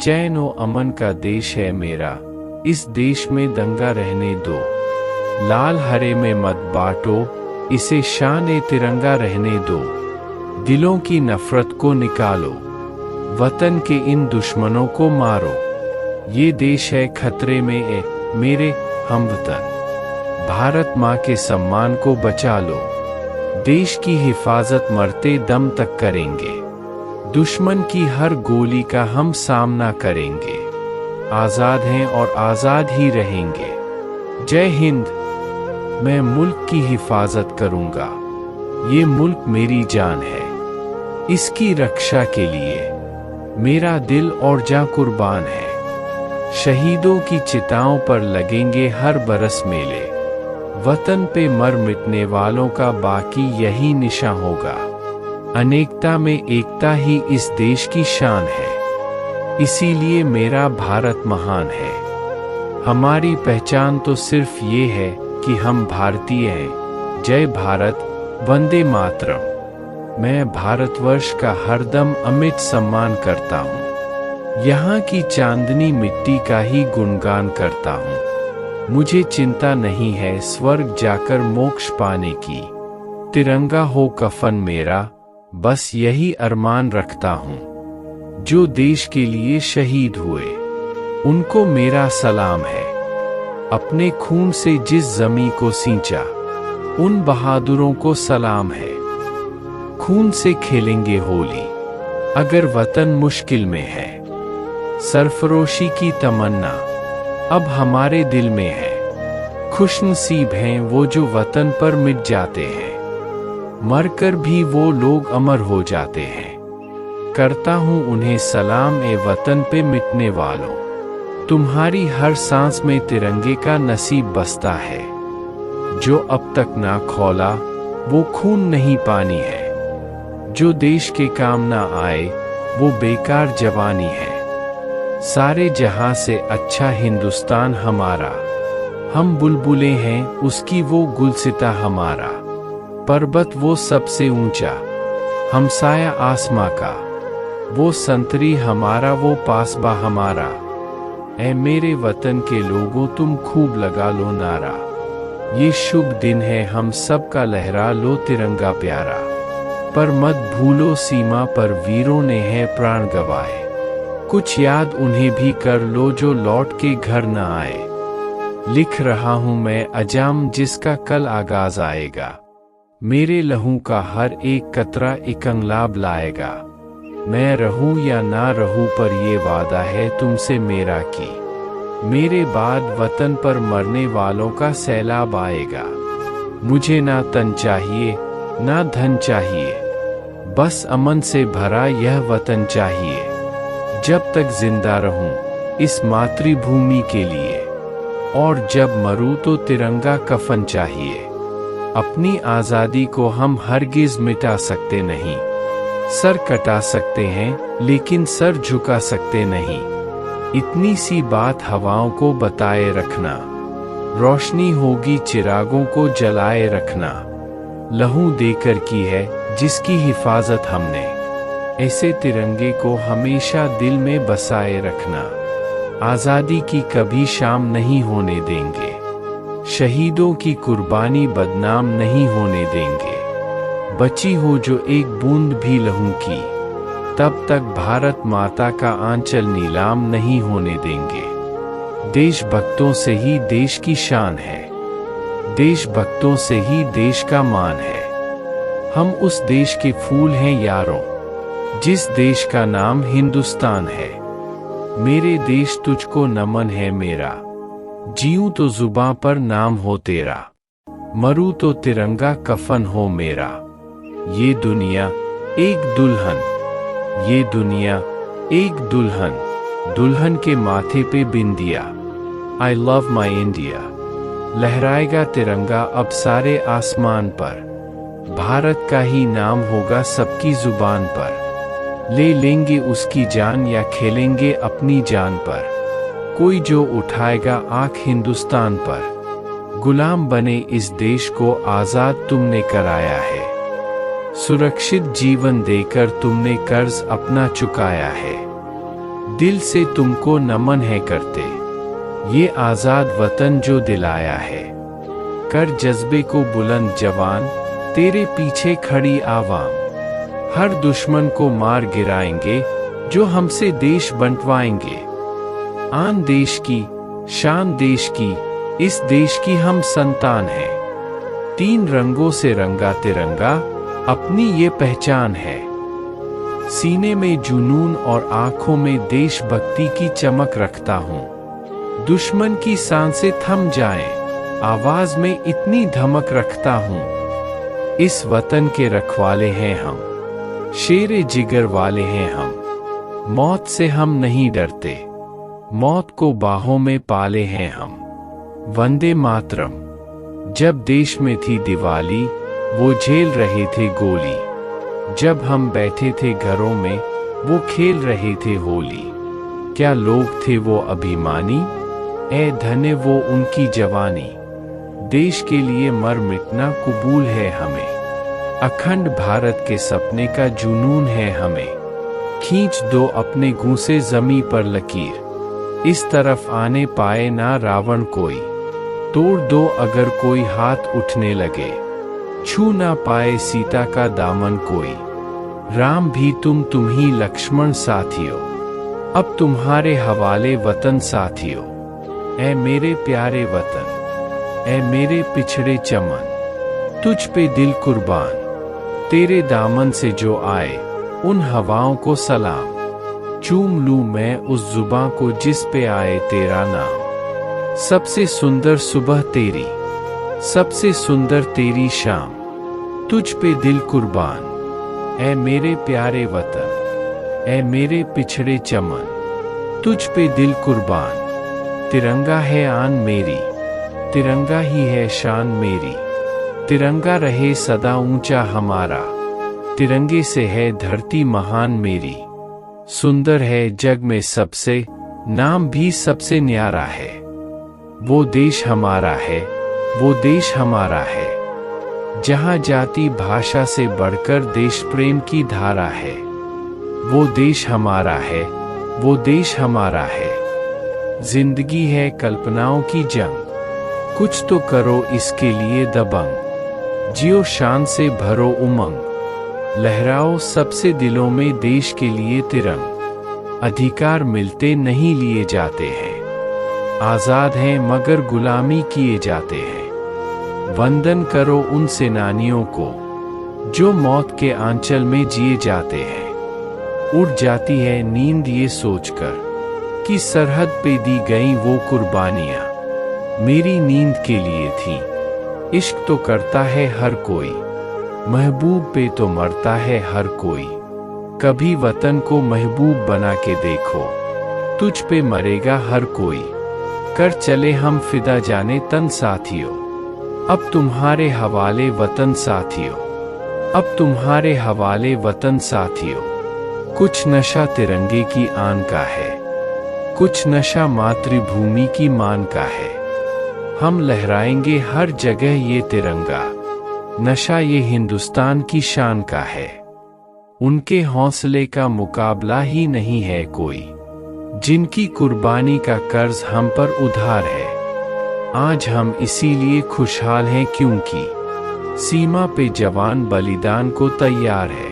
चैन और अमन का देश है मेरा, इस देश में दंगा रहने दो। लाल हरे में मत बांटो, इसे शान तिरंगा रहने दो। दिलों की नफरत को निकालो, वतन के इन दुश्मनों को मारो। ये देश है खतरे में मेरे हमवतन, भारत माँ के सम्मान को बचा लो। देश की हिफाजत मरते दम तक करेंगे, दुश्मन की हर गोली का हम सामना करेंगे। आज़ाद हैं और आज़ाद ही रहेंगे। जय हिंद। मैं मुल्क की हिफाजत करूंगा, ये मुल्क मेरी जान है। इसकी रक्षा के लिए मेरा दिल और जान कुर्बान है। शहीदों की चिताओं पर लगेंगे हर बरस मेले, वतन पे मर मिटने वालों का बाकी यही निशान होगा। अनेकता में एकता ही इस देश की शान है, इसीलिए मेरा भारत महान है। हमारी पहचान तो सिर्फ ये है कि हम भारतीय हैं। जय भारत, वंदे मातरम। मैं भारतवर्ष का हरदम अमिट सम्मान करता हूँ, यहाँ की चांदनी मिट्टी का ही गुणगान करता हूँ। मुझे चिंता नहीं है स्वर्ग जाकर मोक्ष पाने की, तिरंगा हो कफन मेरा, बस यही अरमान रखता हूँ। जो देश के लिए शहीद हुए उनको मेरा सलाम है। अपने खून से जिस जमीन को सींचा उन बहादुरों को सलाम है। खून से खेलेंगे होली अगर वतन मुश्किल में है। सरफरोशी की तमन्ना अब हमारे दिल में है। खुशनसीब हैं वो जो वतन पर मिट जाते हैं, मरकर भी वो लोग अमर हो जाते हैं। करता हूँ उन्हें सलाम वतन पे मिटने वालों, तुम्हारी हर सांस में तिरंगे का नसीब बसता है। जो अब तक ना खौला वो खून नहीं पानी है, जो देश के काम ना आए वो बेकार जवानी है। सारे जहां से अच्छा हिंदुस्तान हमारा, हम बुलबुलें हैं उसकी वो गुलसिता हमारा। पर्वत वो सबसे ऊंचा, हमसाया आसमां का, वो संतरी हमारा वो पासबा हमारा। ऐ मेरे वतन के लोगों तुम खूब लगा लो नारा, ये शुभ दिन है हम सब का लहरा लो तिरंगा प्यारा। पर मत भूलो सीमा पर वीरों ने है प्राण गवाए, कुछ याद उन्हें भी कर लो जो लौट के घर न आए। लिख रहा हूं मैं अजाम जिसका कल आगाज आएगा, मेरे लहू का हर एक कतरा एक अंगलाब लाएगा। मैं रहूं या ना रहूं पर ये वादा है तुमसे मेरा कि मेरे बाद वतन पर मरने वालों का सैलाब आएगा। मुझे ना तन चाहिए ना धन चाहिए, बस अमन से भरा यह वतन चाहिए। जब तक जिंदा रहूं इस मातृभूमि के लिए, और जब मरूं तो तिरंगा कफन चाहिए। अपनी आज़ादी को हम हरगिज़ मिटा सकते नहीं, सर कटा सकते हैं लेकिन सर झुका सकते नहीं। इतनी सी बात हवाओं को बताए रखना, रोशनी होगी चिरागों को जलाए रखना। लहू देकर की है जिसकी हिफाजत हमने, ऐसे तिरंगे को हमेशा दिल में बसाए रखना। आज़ादी की कभी शाम नहीं होने देंगे, शहीदों की कुर्बानी बदनाम नहीं होने देंगे। बची हो जो एक बूंद भी लहू की, तब तक भारत माता का आंचल नीलाम नहीं होने देंगे। देशभक्तों से ही देश की शान है, देशभक्तों से ही देश का मान है। हम उस देश के फूल हैं यारों, जिस देश का नाम हिंदुस्तान है। मेरे देश तुझको नमन है मेरा, जीऊं तो जुबां पर नाम हो तेरा, मरूं तो तिरंगा कफन हो मेरा। ये दुनिया एक दुल्हन, ये दुनिया एक दुल्हन, दुल्हन के माथे पे बिंदिया। I love my India. लहराएगा तिरंगा अब सारे आसमान पर, भारत का ही नाम होगा सबकी जुबान पर। ले लेंगे उसकी जान या खेलेंगे अपनी जान पर, कोई जो उठाएगा आंख हिंदुस्तान पर। गुलाम बने इस देश को आज़ाद तुमने कराया है, सुरक्षित जीवन देकर तुमने कर्ज अपना चुकाया है। दिल से तुमको नमन है करते, ये आज़ाद वतन जो दिलाया है। कर जज्बे को बुलंद जवान, तेरे पीछे खड़ी आवाम। हर दुश्मन को मार गिराएंगे, जो हमसे देश बंटवाएंगे। आन देश की, शान देश की, इस देश की हम संतान हैं। 3 रंगों से रंगा तिरंगा, अपनी ये पहचान है। सीने में जुनून और आंखों में देशभक्ति की चमक रखता हूँ। दुश्मन की सांसें थम जाएं, आवाज में इतनी धमक रखता हूँ। इस वतन के रखवाले हैं हम, शेरे जिगर वाले हैं हम। मौत से हम नहीं डरते, मौत को बाहों में पाले हैं हम। वंदे मातरम। जब देश में थी दिवाली, वो झेल रहे थे गोली। जब हम बैठे थे घरों में, वो खेल रहे थे होली। क्या लोग थे वो अभिमानी, ऐ धन्य वो उनकी जवानी। देश के लिए मर मिटना कबूल है हमें, अखंड भारत के सपने का जुनून है हमें। खींच दो अपने घूंसे जमी पर लकीर, इस तरफ आने पाए ना रावण कोई। तोड़ दो अगर कोई हाथ उठने लगे, छू ना पाए सीता का दामन कोई। राम भी तुम ही लक्ष्मण साथियों, अब तुम्हारे हवाले वतन साथियों। ऐ मेरे प्यारे वतन, ऐ मेरे पिछड़े चमन, तुझ पे दिल कुर्बान। तेरे दामन से जो आए, उन हवाओं को सलाम। चूम लूं मैं उस जुबां को जिस पे आए तेरा नाम। सबसे सुंदर सुबह तेरी, सबसे सुंदर तेरी शाम। तुझ पे दिल कुर्बान, ऐ मेरे प्यारे वतन, ऐ मेरे पिछड़े चमन, तुझ पे दिल कुर्बान। तिरंगा है आन मेरी, तिरंगा ही है शान मेरी। तिरंगा रहे सदा ऊंचा हमारा, तिरंगे से है धरती महान मेरी। सुंदर है जग में सबसे, नाम भी सबसे न्यारा है। वो देश हमारा है, वो देश हमारा है, जहाँ जाति भाषा से बढ़कर देश प्रेम की धारा है। वो देश हमारा है, वो देश हमारा है। जिंदगी है कल्पनाओं की जंग, कुछ तो करो इसके लिए दबंग। जियो शान से भरो उमंग, लहराओ सबसे दिलों में देश के लिए तिरंग। अधिकार मिलते नहीं लिए जाते हैं, आजाद हैं मगर गुलामी किए जाते हैं। वंदन करो उन सेनानियों को, जो मौत के आंचल में जिए जाते हैं। उड़ जाती है नींद ये सोचकर, कि सरहद पे दी गई वो कुर्बानियां मेरी नींद के लिए थी। इश्क तो करता है हर कोई, महबूब पे तो मरता है हर कोई। कभी वतन को महबूब बना के देखो, तुझ पे मरेगा हर कोई। कर चले हम फिदा जाने तन साथियों, अब तुम्हारे हवाले वतन साथियों। अब तुम्हारे हवाले वतन साथियों। कुछ नशा तिरंगे की आन का है, कुछ नशा मातृभूमि की मान का है। हम लहराएंगे हर जगह ये तिरंगा, नशा ये हिंदुस्तान की शान का है। उनके हौसले का मुकाबला ही नहीं है कोई, जिनकी कुर्बानी का कर्ज हम पर उधार है। आज हम इसीलिए खुशहाल हैं क्योंकि सीमा पे जवान बलिदान को तैयार है।